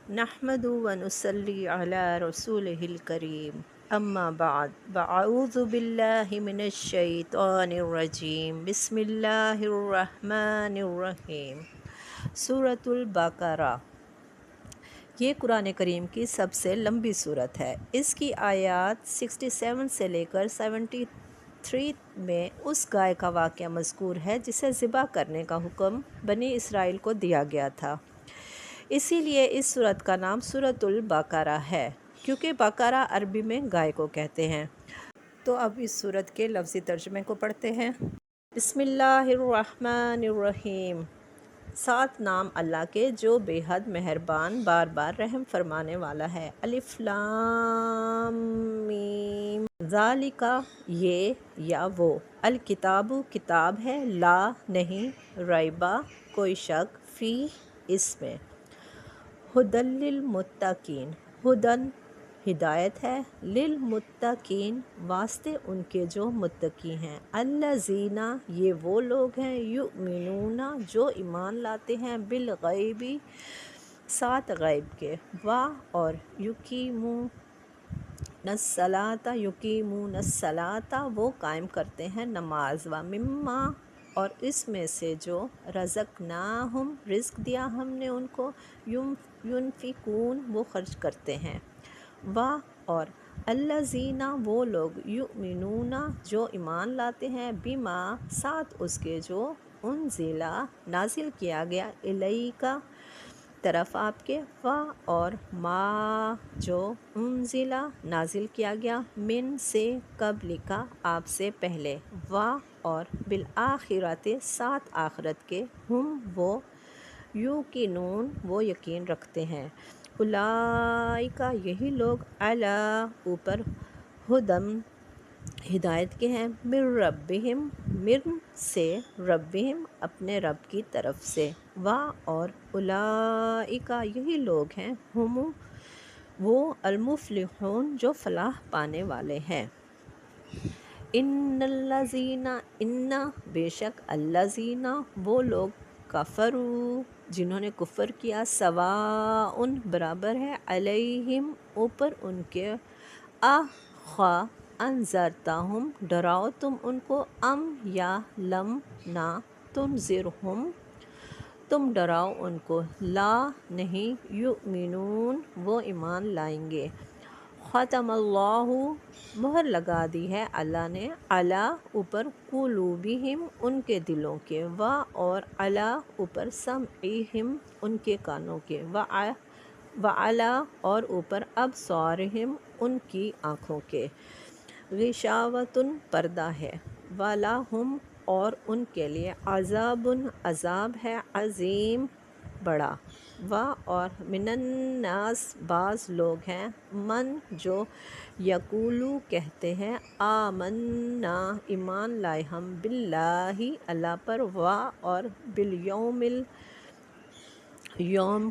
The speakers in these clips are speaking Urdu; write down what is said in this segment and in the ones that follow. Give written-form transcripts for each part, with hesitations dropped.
نحمدُ ونصلي على رسوله الكريم اما بعد فاعوذ باللہ من الشیطان الرجیم بسم اللہ الرحمن الرحیم۔ سورۃ البقرہ یہ قرآن کریم کی سب سے لمبی صورت ہے۔ اس کی آیات 67 سے لے کر 73 میں اس گائے کا واقعہ مذکور ہے جسے ذبح کرنے کا حکم بنی اسرائیل کو دیا گیا تھا۔ اسی لیے اس سورت کا نام سورۃ البقرہ ہے، کیونکہ بقرہ عربی میں گائے کو کہتے ہیں۔ تو اب اس سورت کے لفظی ترجمے کو پڑھتے ہیں۔ بسم اللہ الرحمن الرحیم۔ 7 نام اللہ کے جو بے حد مہربان بار بار رحم فرمانے والا ہے۔ الف لام میم۔ ذالک یہ یا وہ، الکتاب کتاب ہے، لا نہیں، ریبہ کوئی شک، فی اس میں، ہدی للمتقین ہدن ہدایت ہے، للمتقین واسطے ان کے جو متقی ہیں، الذین یہ وہ لوگ ہیں، یؤمنون جو ایمان لاتے ہیں، بالغیب ساتھ غیب کے، اور یقیمون الصلاۃ وہ قائم کرتے ہیں نماز، مما اور اس میں سے جو رزقناہم رزق دیا ہم نے ان کو، ینفقون وہ خرچ کرتے ہیں، اور الذین وہ لوگ یؤمنون جو ایمان لاتے ہیں، بما ساتھ اس کے جو انزل نازل کیا گیا، الیک طرف آپ کے، اور ما جو انزل نازل کیا گیا، من سے قبل کا آپ سے پہلے، اور بالآخرت ساتھ آخرت کے، ہم وہ یوقنون وہ یقین رکھتے ہیں، اولئک یہی لوگ، علی اوپر، ہدم ہدایت کے ہیں، من ربہم من سے ربہم اپنے رب کی طرف سے، اور اولئک یہی لوگ ہیں، ہم وہ المفلحون جو فلاح پانے والے ہیں۔ ان الذین ان بے شک الذین وہ لوگ، کفروا جنہوں نے کفر کیا، سواء برابر ہے، علیہم اوپر ان کے، خواہ انذرتہم ڈراؤ تم ان کو، ام یا لم نہ تنذرہم تم ڈراؤ ان کو، لا نہیں، یؤمنون وہ ایمان لائیں گے، ختم اللہ مہر لگا دی ہے اللہ نے، علی اوپر، قلوبہم ان کے دلوں کے، اور علی اوپر، سمعہم ان کے کانوں کے، وعلی اور اوپر، ابصارہم ان کی آنکھوں کے، غشاوۃ پردہ ہے، ولہم اور ان کے لیے، عذاب عذاب ہے، عظیم بڑا، اور من الناس بعض لوگ ہیں، من جو یقولو کہتے ہیں، آمنا ایمان لائے ہم، باللہ اللہ پر، اور بالیوم یوم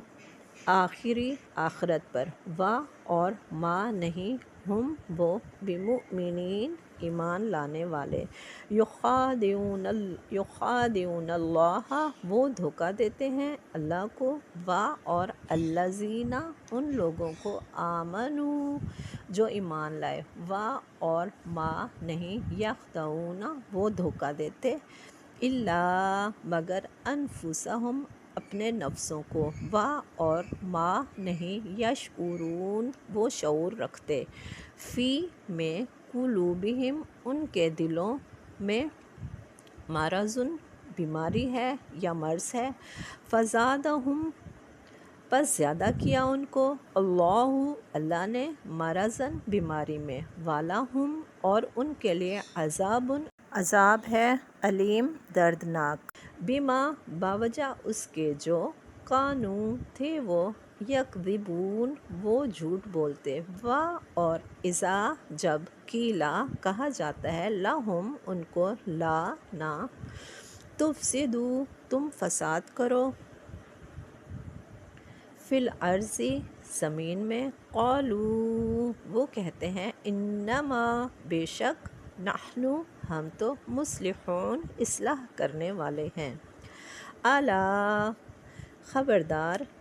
آخری آخرت پر، اور ما نہیں، ہم وہ بمؤمنین ایمان لانے والے، یخادعون اللہ وہ دھوکہ دیتے ہیں اللہ کو، اور الذین ان لوگوں کو، آمنوا جو ایمان لائے، اور ما نہیں، یخدعون وہ دھوکہ دیتے، الا مگر، انفسہم اپنے نفسوں کو، اور ما نہیں، یشعرون وہ شعور رکھتے، فی میں، قلوبہم ان کے دلوں میں، مرض بیماری ہے یا مرض ہے، فزادہم پس زیادہ کیا ان کو، اللہ نے، مرضاً بیماری میں، ولہم اور ان کے لیے، عذاب ہے، علیم دردناک، بما بوجہ اس کے جو، کانوا تھے وہ، یکذبون وہ جھوٹ بولتے، اور اذا جب، قیلا کہا جاتا ہے، لہم ان کو، لا نہ، تفسدوا تم فساد کرو، فی الارض زمین میں، قالوا وہ کہتے ہیں، انما بے شک، نحن ہم تو، مصلحون اصلاح کرنے والے ہیں، الا خبردار،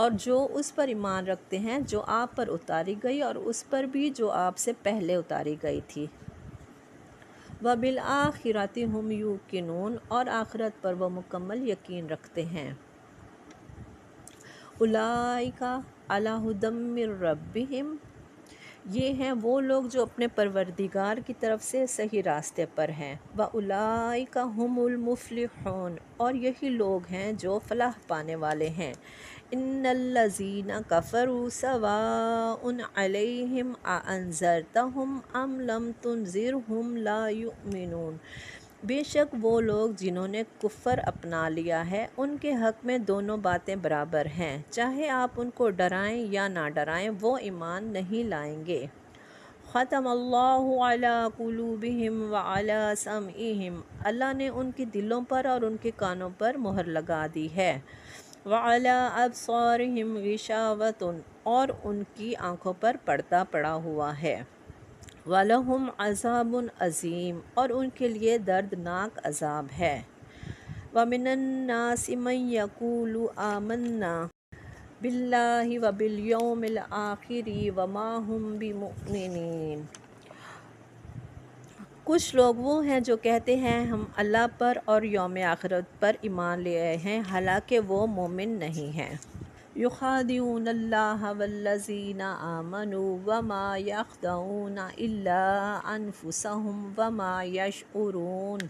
اور جو اس پر ایمان رکھتے ہیں جو آپ پر اتاری گئی اور اس پر بھی جو آپ سے پہلے اتاری گئی تھی۔ وَبِالْآخِرَةِ هُمْ يُوقِنُونَ اور آخرت پر وہ مکمل یقین رکھتے ہیں۔ اولئک علی ھدی من ربہم یہ ہیں وہ لوگ جو اپنے پروردگار کی طرف سے صحیح راستے پر ہیں۔ وَأُولَئِکَ هُمُ الْمُفْلِحُونَ اور یہی لوگ ہیں جو فلاح پانے والے ہیں۔ ان الذین کفروا سواء علیہم اانذرتہم ام لم تنذرہم لا یؤمنون بے شک وہ لوگ جنہوں نے کفر اپنا لیا ہے ان کے حق میں دونوں باتیں برابر ہیں، چاہے آپ ان کو ڈرائیں یا نہ ڈرائیں وہ ایمان نہیں لائیں گے۔ ختم اللہ علی قلوبہم وعلی سمعہم اللہ نے ان کے دلوں پر اور ان کے کانوں پر مہر لگا دی ہے۔ وعلی ابصارہم غشاوۃ اور ان کی آنکھوں پر پردہ پڑا ہوا ہے۔ وَلَهُمْ عَذَابٌ عَظِيمٌ اور ان کے لیے دردناک عذاب ہے۔ وَمِنَ النَّاسِ مَن يَقُولُ آمَنَّا بِاللَّهِ وَبِالْيَوْمِ الْآخِرِ وَمَا هُمْ بِمُؤْمِنِينَ کچھ لوگ وہ ہیں جو کہتے ہیں ہم اللہ پر اور یوم آخرت پر ایمان لے آئے ہیں حالانکہ وہ مومن نہیں ہیں۔ یخادعون اللہ والذین آمنوا وما یخدعون الا انفسهم وما یشعرون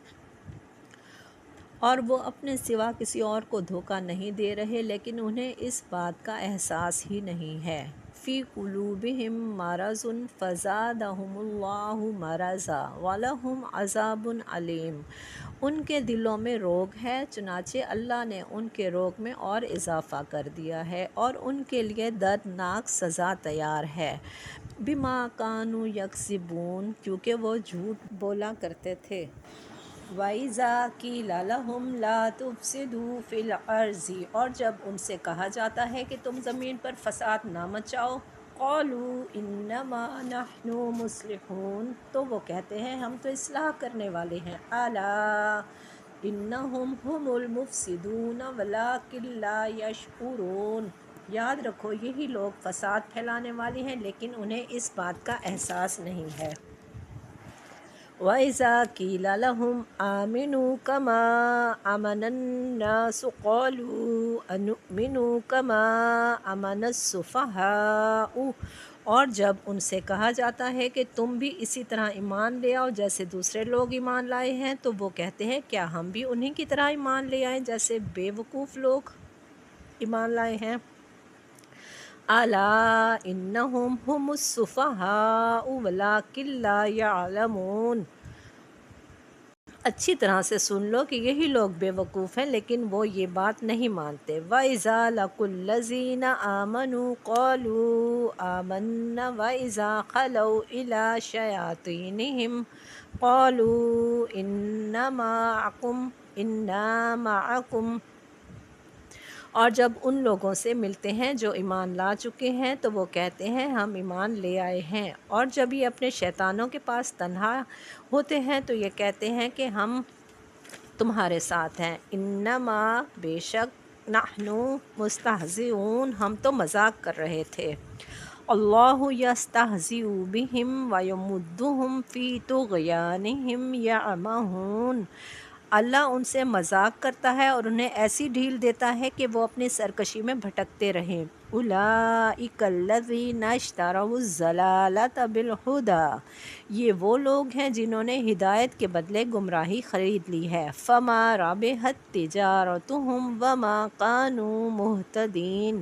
اور وہ اپنے سوا کسی اور کو دھوکہ نہیں دے رہے لیکن انہیں اس بات کا احساس ہی نہیں ہے۔ فی قلوبہم مرض فزادہم اللہ مرضا ولہم عذاب علیم ان کے دلوں میں روگ ہے چنانچہ اللہ نے ان کے روگ میں اور اضافہ کر دیا ہے اور ان کے لیے دردناک سزا تیار ہے۔ بما کانوا یکسبون کیونکہ وہ جھوٹ بولا کرتے تھے۔ وَإِذَا قِیلَ لَهُمْ لَا تُفْسِدُوا فِی الْأَرْضِ اور جب ان سے کہا جاتا ہے کہ تم زمین پر فساد نہ مچاؤ قَالُوا إِنَّمَا نَحْنُ مُصْلِحُونَ تو وہ کہتے ہیں ہم تو اصلاح کرنے والے ہیں۔ أَلَا إِنَّهُمْ هُمُ الْمُفْسِدُونَ وَلَٰكِن لَا يَشْعُرُونَ یاد رکھو یہی لوگ فساد پھیلانے والے ہیں لیکن انہیں اس بات کا احساس نہیں ہے۔ وَإِذَا قِیلَ لَهُمْ آمِنُوا كَمَا آمَنَ النَّاسُ قَالُوا أَنُؤْمِنُ كَمَا آمَنَ السُّفَهَاءُ اور جب ان سے کہا جاتا ہے کہ تم بھی اسی طرح ایمان لے آؤ جیسے دوسرے لوگ ایمان لائے ہیں تو وہ کہتے ہیں کیا ہم بھی انہی کی طرح ایمان لے آئیں جیسے بے وقوف لوگ ایمان لائے ہیں۔ أَلَا إِنَّهُمْ هُمُ السُّفَهَاءُ وَلَٰكِن لَا يَعْلَمُونَ اچھی طرح سے سن لو کہ یہی لوگ بے وقوف ہیں لیکن وہ یہ بات نہیں مانتے۔ وَإِذَا لَقُوا الَّذِينَ آمَنُوا قَالُوا آمَنَّا وَإِذَا خَلَوْا إِلَىٰ شَيَاطِینِهِمْ قَالُوا إِنَّا مَعَكُمْ اور جب ان لوگوں سے ملتے ہیں جو ایمان لا چکے ہیں تو وہ کہتے ہیں ہم ایمان لے آئے ہیں اور جب یہ اپنے شیطانوں کے پاس تنہا ہوتے ہیں تو یہ کہتے ہیں کہ ہم تمہارے ساتھ ہیں۔ انما بے شک نحن مستہزئون ہم تو مذاق کر رہے تھے۔ اللہ یستہزئ بہم ویمدہم فی طغیانہم یعمہون اللہ ان سے مذاق کرتا ہے اور انہیں ایسی ڈھیل دیتا ہے کہ وہ اپنی سرکشی میں بھٹکتے رہیں۔ اولئک الذین اشتروا الضلالۃ بالہدی یہ وہ لوگ ہیں جنہوں نے ہدایت کے بدلے گمراہی خرید لی ہے۔ فما ربحت تجارتہم وما کانوا مہتدین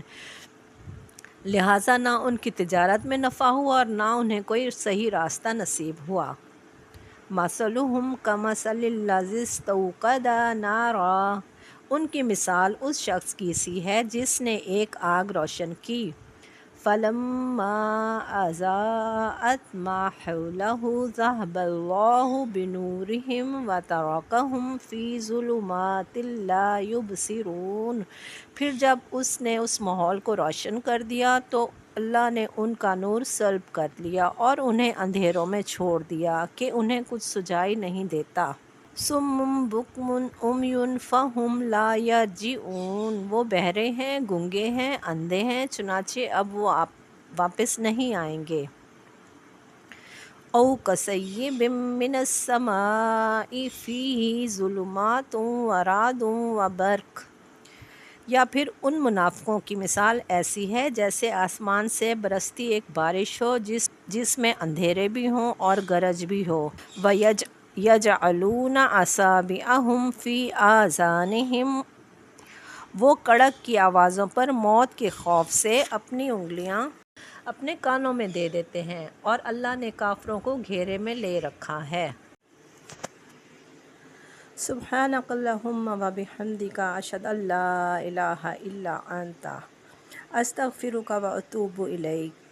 لہٰذا نہ ان کی تجارت میں نفع ہوا اور نہ انہیں کوئی صحیح راستہ نصیب ہوا۔ مثلہم کمثل الذی استوقد نارا ان کی مثال اس شخص کی سی ہے جس نے ایک آگ روشن کی۔ فلما اضاءت ما حولہ ذہب اللہ بنورہم وترکہم فی ظلمات لا یبصرون پھر جب اس نے اس ماحول کو روشن کر دیا تو اللہ نے ان کا نور سلب کر لیا اور انہیں اندھیروں میں چھوڑ دیا کہ انہیں کچھ سجائی نہیں دیتا۔ سم بکم عمیٌ فہم لا یرجعون، وہ بہرے ہیں، گنگے ہیں، اندھے ہیں، چنانچہ اب وہ واپس نہیں آئیں گے۔ او کصیب من السماء فیہ ظلمات ورعد وبرق، یا پھر ان منافقوں کی مثال ایسی ہے جیسے آسمان سے برستی ایک بارش ہو جس میں اندھیرے بھی ہوں اور گرج بھی ہو۔ وَيَجْعَلُونَ أَصَابِعَهُمْ فِي آذَانِهِمْ، وہ کڑک کی آوازوں پر موت کے خوف سے اپنی انگلیاں اپنے کانوں میں دے دیتے ہیں، اور اللہ نے کافروں کو گھیرے میں لے رکھا ہے۔ سبحانک اللہم و بحمدک، اشہد ان لا الہ الا انت، استغفرک و اتوب الیک۔